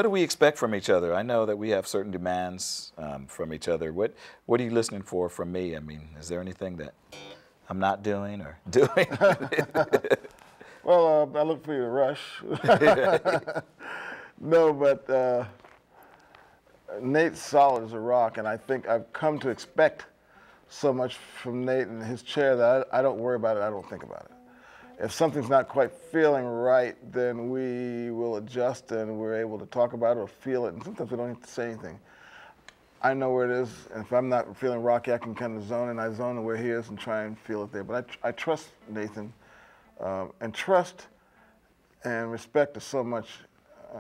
What do we expect from each other? I know that we have certain demands from each other. What are you listening for from me? I mean, is there anything that I'm not doing or doing? Well, I look for you to rush. No, but Nate's solid as a rock, and I think I've come to expect so much from Nate and his chair that I don't worry about it, I don't think about it. If something's not quite feeling right, then we will adjust and we're able to talk about it or feel it, and sometimes we don't have to say anything. I know where it is, and if I'm not feeling rocky, I can kind of zone, and I zone where he is and try and feel it there. But I trust Nathan, and trust and respect is so much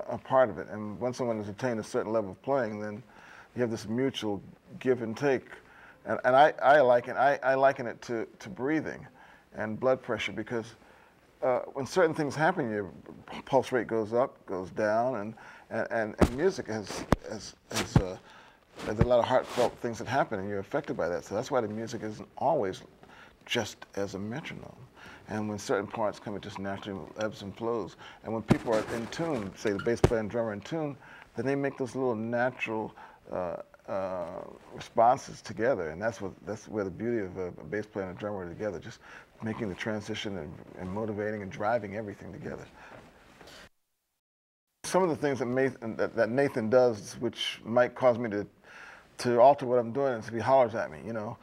a part of it. And once someone has attained a certain level of playing, then you have this mutual give and take. And I liken it to breathing and blood pressure, because when certain things happen, your pulse rate goes up, goes down, and music has there's a lot of heartfelt things that happen, and you're affected by that. So that's why the music isn't always just as a metronome. And when certain parts come, it just naturally ebbs and flows. And when people are in tune, say the bass player and drummer in tune, then they make those little natural responses together. And that's where the beauty of a bass player and a drummer are together, just making the transition and motivating and driving everything together. Some of the things that Nathan does, which might cause me to alter what I'm doing, is if he hollers at me, you know.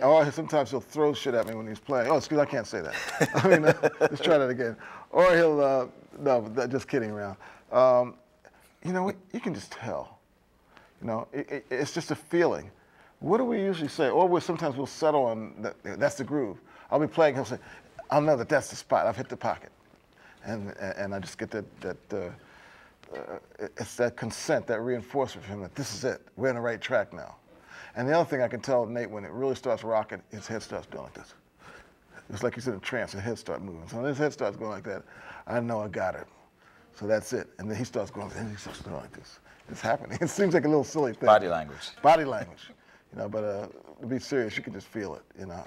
Or sometimes he'll throw shit at me when he's playing. Oh, excuse me, I can't say that. I mean, let's try that again. Or he'll, no, just kidding around. You know, you can just tell. You know, it's just a feeling. What do we usually say? Or sometimes we'll settle on, that's the groove. I'll be playing, he'll say, I'll know that that's the spot, I've hit the pocket. And I just get it's that consent, that reinforcement for him that this is it. We're on the right track now. And the other thing I can tell Nate, when it really starts rocking, his head starts doing like this. It's like he's in a trance, his head starts moving. So when his head starts going like that, I know I got it. So that's it. And then he starts going, and he starts doing like this. It's happening. It seems like a little silly thing. Body language. Body language. You know, but to be serious, you can just feel it, you know.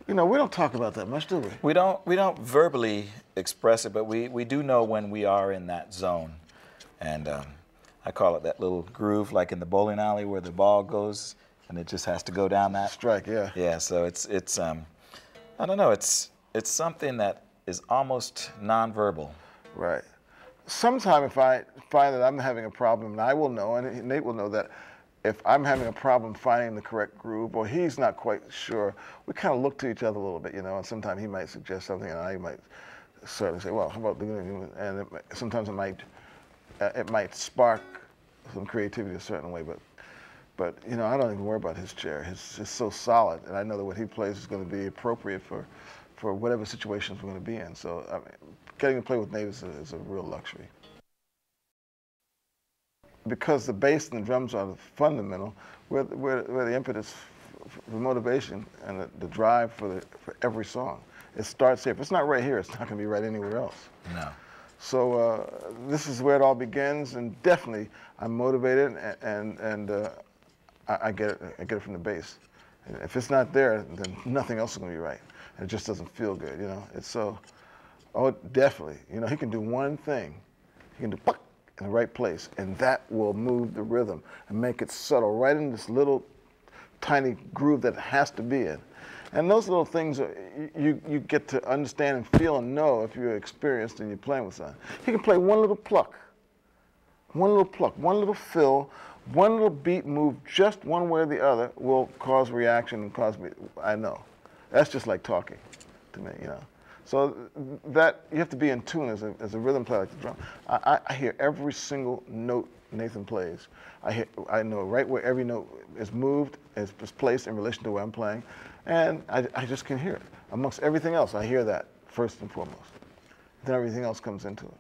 You know, we don't talk about that much, do we? We don't verbally express it, but we do know when we are in that zone. And I call it that little groove, like in the bowling alley where the ball goes and it just has to go down that. Strike, yeah. Yeah, so it's I don't know, it's something that is almost nonverbal. Right. Sometime if I find that I'm having a problem, and I will know, and Nate will know that if I'm having a problem finding the correct groove, or he's not quite sure, we kind of look to each other a little bit, you know, and sometimes he might suggest something, and I might certainly say, well, how about doing it? And sometimes it might spark some creativity a certain way, but you know, I don't even worry about his chair. It's just so solid, and I know that what he plays is going to be appropriate for whatever situations we're going to be in. So I mean, getting to play with Nate is a real luxury. Because the bass and the drums are the fundamental, we're the impetus for motivation and the drive for every song. It starts here. If it's not right here, it's not going to be right anywhere else. No. So this is where it all begins, and definitely I'm motivated, and I get it from the bass. And if it's not there, then nothing else is going to be right. And it just doesn't feel good, you know. It's so, oh, definitely. You know, he can do one thing. He can do puck in the right place, and that will move the rhythm and make it settle right in this little tiny groove that it has to be in. And those little things you get to understand and feel and know if you're experienced and you're playing with someone. He can play one little pluck, one little fill, one little beat move just one way or the other will cause reaction and cause me, I know. That's just like talking to me, you know. So that, you have to be in tune as a rhythm player like the drum. I hear every single note Nathan plays. I know right where every note is moved, is placed in relation to where I'm playing, and I just can hear it. Amongst everything else, I hear that first and foremost. Then everything else comes into it.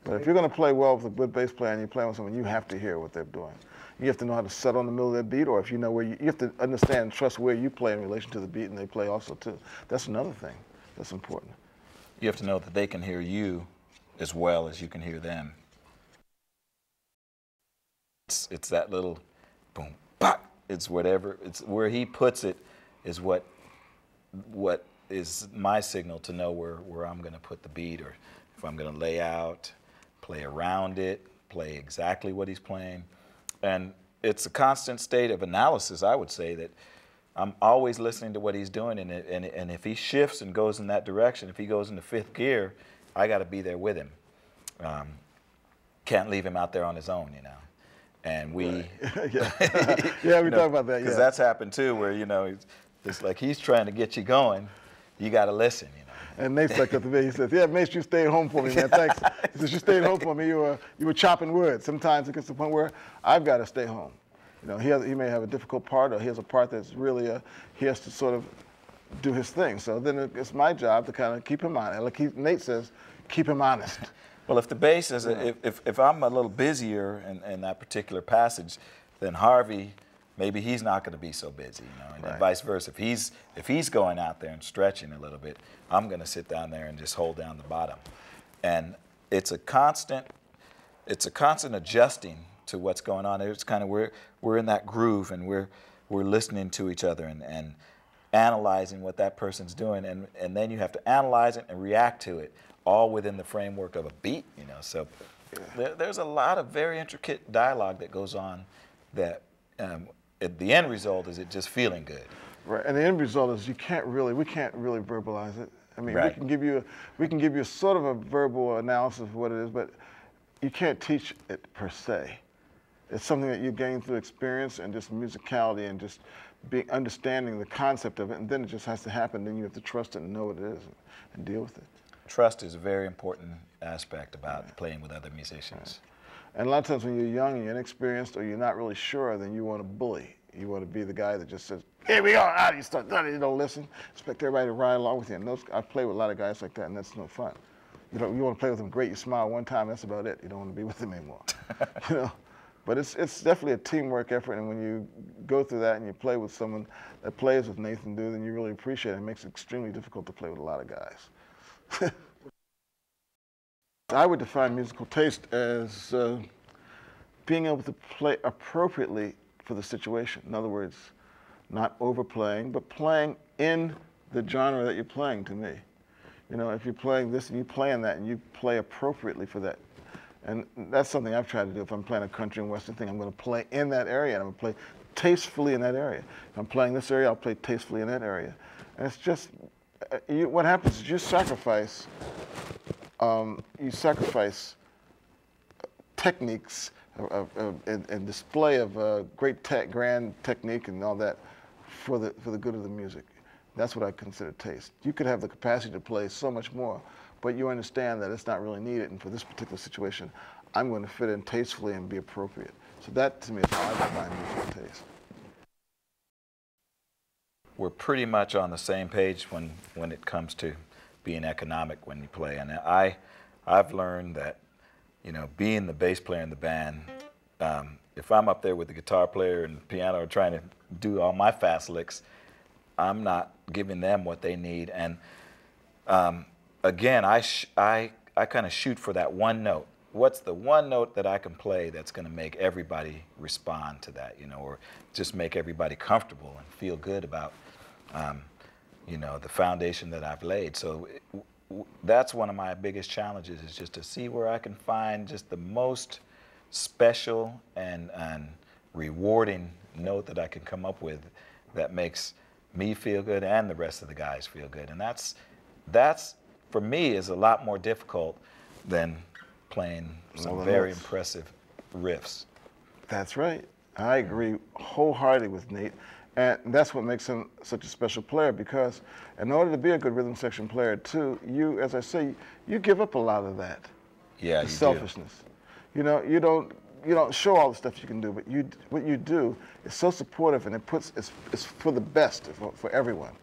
But if you're going to play well with a good bass player and you're playing with someone, you have to hear what they're doing. You have to know how to settle in the middle of their beat, or if you know where you have to understand and trust where you play in relation to the beat and they play also too. That's another thing that's important. You have to know that they can hear you as well as you can hear them. It's that little boom, pop. It's whatever. It's where he puts it is what is my signal to know where I'm going to put the beat, or if I'm going to lay out, play around it, play exactly what he's playing. And it's a constant state of analysis, I would say, that I'm always listening to what he's doing, and if he shifts and goes in that direction, if he goes into fifth gear, I got to be there with him. Can't leave him out there on his own, you know. And we, right. Yeah, we talk about that. Because that's happened too, where it's like he's trying to get you going, you got to listen, you know. And Nate's like up to me. He says, "Yeah, Mase, you stayed home for me, man. Thanks." He says, "You stayed home for me. You were chopping wood. Sometimes it gets to the point where I've got to stay home. You know, he may have a difficult part, or he has a part that's really he has to sort of do his thing. So then it's my job to kind of keep him honest. Like Nate says, keep him honest." Well, if the bass is, if I'm a little busier in that particular passage, then Harvey, maybe he's not going to be so busy, you know, and then vice versa. If he's going out there and stretching a little bit, I'm going to sit down there and just hold down the bottom, and it's a constant adjusting to what's going on. It's kind of we're in that groove, and we're listening to each other and analyzing what that person's doing, and then you have to analyze it and react to it, all within the framework of a beat, you know. So there's a lot of very intricate dialogue that goes on that the end result is it just feeling good. Right, and the end result is we can't really verbalize it. I mean, right. we can give you sort of a verbal analysis of what it is, but you can't teach it per se. It's something that you gain through experience and just musicality and just understanding the concept of it, and then it just has to happen. Then you have to trust it and know what it is and deal with it. Trust is a very important aspect about playing with other musicians. Right. And a lot of times when you're young and you're inexperienced or you're not really sure, then you want to bully. You want to be the guy that just says, "Here we are," you don't listen, expect everybody to ride along with you. And I've played with a lot of guys like that, and that's no fun. You want to play with them great, you smile one time, that's about it. You don't want to be with them anymore. You know? But it's definitely a teamwork effort, and when you go through that and you play with someone that plays with Nathan Dew, then you really appreciate it. It makes it extremely difficult to play with a lot of guys. I would define musical taste as being able to play appropriately for the situation. In other words, not overplaying, but playing in the genre that you're playing, to me. You know, if you're playing this and you play in that and you play appropriately for that. And that's something I've tried to do. If I'm playing a country and western thing, I'm going to play in that area, and I'm going to play tastefully in that area. If I'm playing this area, I'll play tastefully in that area. And it's just, what happens is you sacrifice techniques and display of great grand technique and all that for the good of the music. That's what I consider taste. You could have the capacity to play so much more, but you understand that it's not really needed, and for this particular situation, I'm going to fit in tastefully and be appropriate. So that, to me, is how I define musical taste. We're pretty much on the same page when it comes to being economic when you play, and I've learned that, you know, being the bass player in the band, if I'm up there with the guitar player and piano trying to do all my fast licks, I'm not giving them what they need, and again, I kind of shoot for that one note. What's the one note that I can play that's going to make everybody respond to that, you know, or just make everybody comfortable and feel good about, you know, the foundation that I've laid. So that's one of my biggest challenges, is just to see where I can find just the most special and rewarding note that I can come up with that makes me feel good and the rest of the guys feel good. And that's for me, is a lot more difficult than playing some very impressive riffs. That's right. I agree wholeheartedly with Nate. And that's what makes him such a special player, because in order to be a good rhythm section player too, you, as I say, you give up a lot of that. Yeah, selfishness. You know, you don't show all the stuff you can do, but what you do is so supportive, and it's for the best for everyone.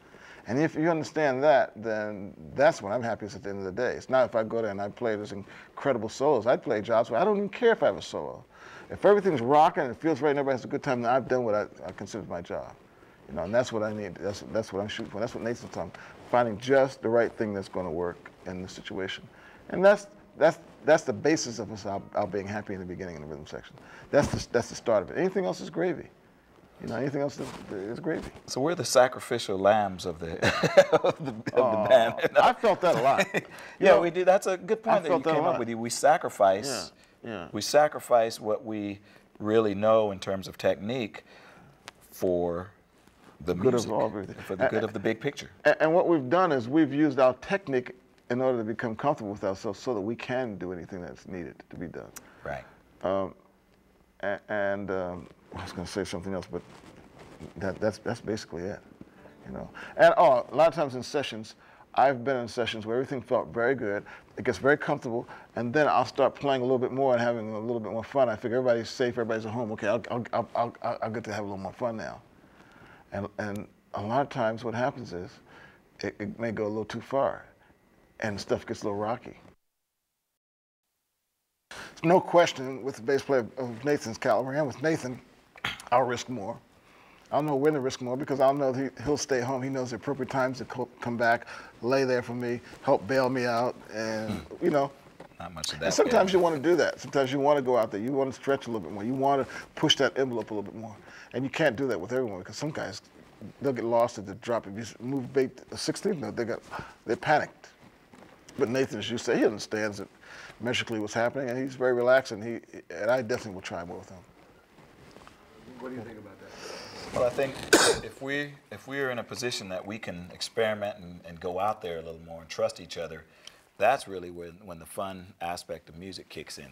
And if you understand that, then that's when I'm happiest at the end of the day. It's not if I go there and I play those incredible solos. I play jobs where I don't even care if I have a solo. If everything's rocking and it feels right and everybody has a good time, then I've done what I consider my job. You know, and that's what I need. That's what I'm shooting for. That's what Nathan's talking about. Finding just the right thing that's going to work in the situation. And that's the basis of us our being happy in the beginning in the rhythm section. That's the start of it. Anything else is gravy. You know, anything else is gravy. So we're the sacrificial lambs of the of the band. I felt that a lot. Yeah, we do. That's a good point that you came up with. We sacrifice Yeah. We sacrifice what we really know in terms of technique for the Good music, of everything. for the good of the big picture. And what we've done is we've used our technique in order to become comfortable with ourselves so that we can do anything that's needed to be done. Right. I was going to say something else, but that's basically it, you know. And a lot of times in sessions, I've been in sessions where everything felt very good. It gets very comfortable, and then I'll start playing a little bit more and having a little bit more fun. I figure everybody's safe, everybody's at home. Okay, I'll get to have a little more fun now. And a lot of times what happens is it may go a little too far, and stuff gets a little rocky. There's no question with the bass player of Nathan's caliber, and with Nathan, I'll risk more. I'll know when to risk more because I'll know he'll stay home. He knows the appropriate times to come back, lay there for me, help bail me out, and you know. Not much of that. And sometimes you want to do that. Sometimes you want to go out there. You want to stretch a little bit more. You want to push that envelope a little bit more. And you can't do that with everyone because some guys, they'll get lost at the drop. If you move a 16th note, they're panicked. But Nathan, as you say, he understands it metrically what's happening, and he's very relaxed, and I definitely will try more with him. What do you think about that? Well, I think if we are in a position that we can experiment and go out there a little more and trust each other, that's really when the fun aspect of music kicks in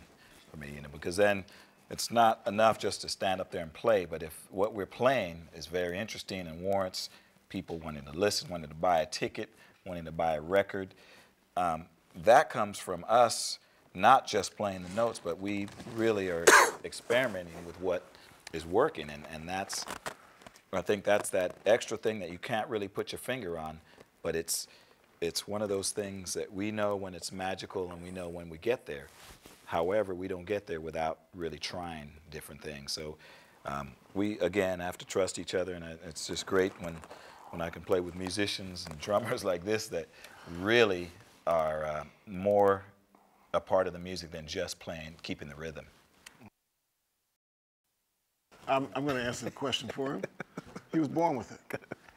for me, you know, because then it's not enough just to stand up there and play, but if what we're playing is very interesting and warrants people wanting to listen, wanting to buy a ticket, wanting to buy a record, that comes from us not just playing the notes, but we really are experimenting with what is working, and I think that's that extra thing that you can't really put your finger on, but it's one of those things that we know when it's magical and we know when we get there. However, we don't get there without really trying different things. So we, again, have to trust each other, and it's just great when I can play with musicians and drummers like this that really are more a part of the music than just playing, keeping the rhythm. I'm going to answer the question for him. He was born with it.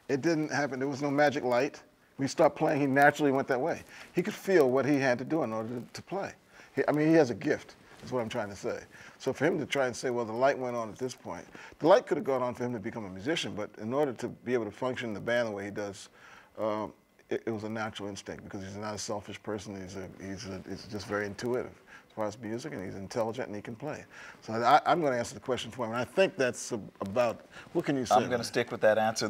It didn't happen. There was no magic light. When he started playing, he naturally went that way. He could feel what he had to do in order to play. He has a gift, is what I'm trying to say. So for him to try and say, well, the light went on at this point, the light could have gone on for him to become a musician, but in order to be able to function in the band the way he does, it was a natural instinct because he's not a selfish person. He's just very intuitive as far as music, and he's intelligent and he can play. So I'm going to answer the question for him, and I think that's about, what can you say? I'm going to stick with that answer.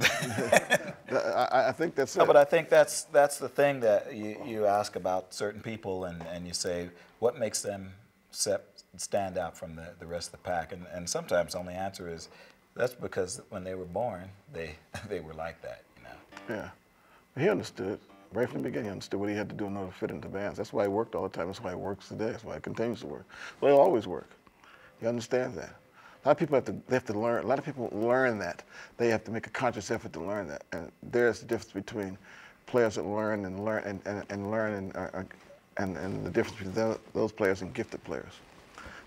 I think that's it. No, but I think that's the thing that you ask about certain people, and you say, what makes them stand out from the rest of the pack? And sometimes the only answer is, that's because when they were born, they were like that, you know? Yeah. He understood. Right from the beginning, he understood what he had to do in order to fit into bands. That's why he worked all the time. That's why he works today. That's why he continues to work. Well, he'll always work. He understands that. A lot of people have to learn. A lot of people learn that. They have to make a conscious effort to learn that. And there's the difference between players that learn and the difference between those players and gifted players.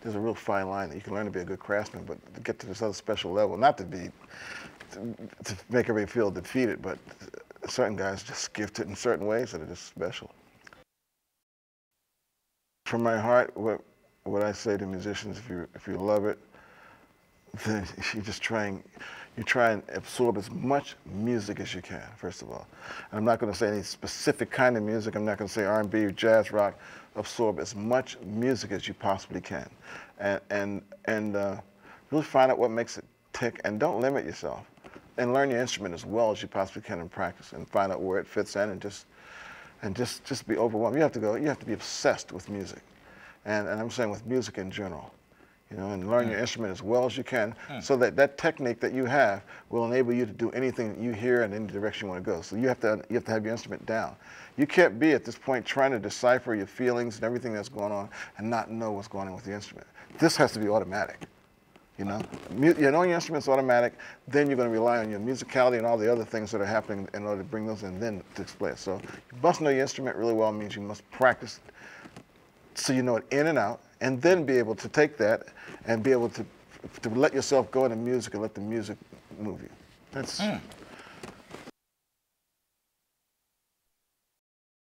There's a real fine line that you can learn to be a good craftsman, but to get to this other special level, not to make everybody feel defeated, but certain guys just gifted in certain ways that are just special. From my heart, what I say to musicians, if you love it, then you try and absorb as much music as you can, first of all. And I'm not going to say any specific kind of music. I'm not going to say R&B, jazz, rock. Absorb as much music as you possibly can, and really find out what makes it tick, and don't limit yourself. And learn your instrument as well as you possibly can in practice, and find out where it fits in, and just be overwhelmed. You have to be obsessed with music, and I'm saying with music in general, you know, and learn your instrument as well as you can, so that technique that you have will enable you to do anything that you hear in any direction you want to go. So you have to have your instrument down. You can't be at this point trying to decipher your feelings and everything that's going on and not know what's going on with the instrument. This has to be automatic. You know your instrument's automatic, then you're going to rely on your musicality and all the other things that are happening in order to bring those in, then to display it. So you must know your instrument really well means you must practice so you know it in and out, and then be able to take that and be able to let yourself go into music and let the music move you. That's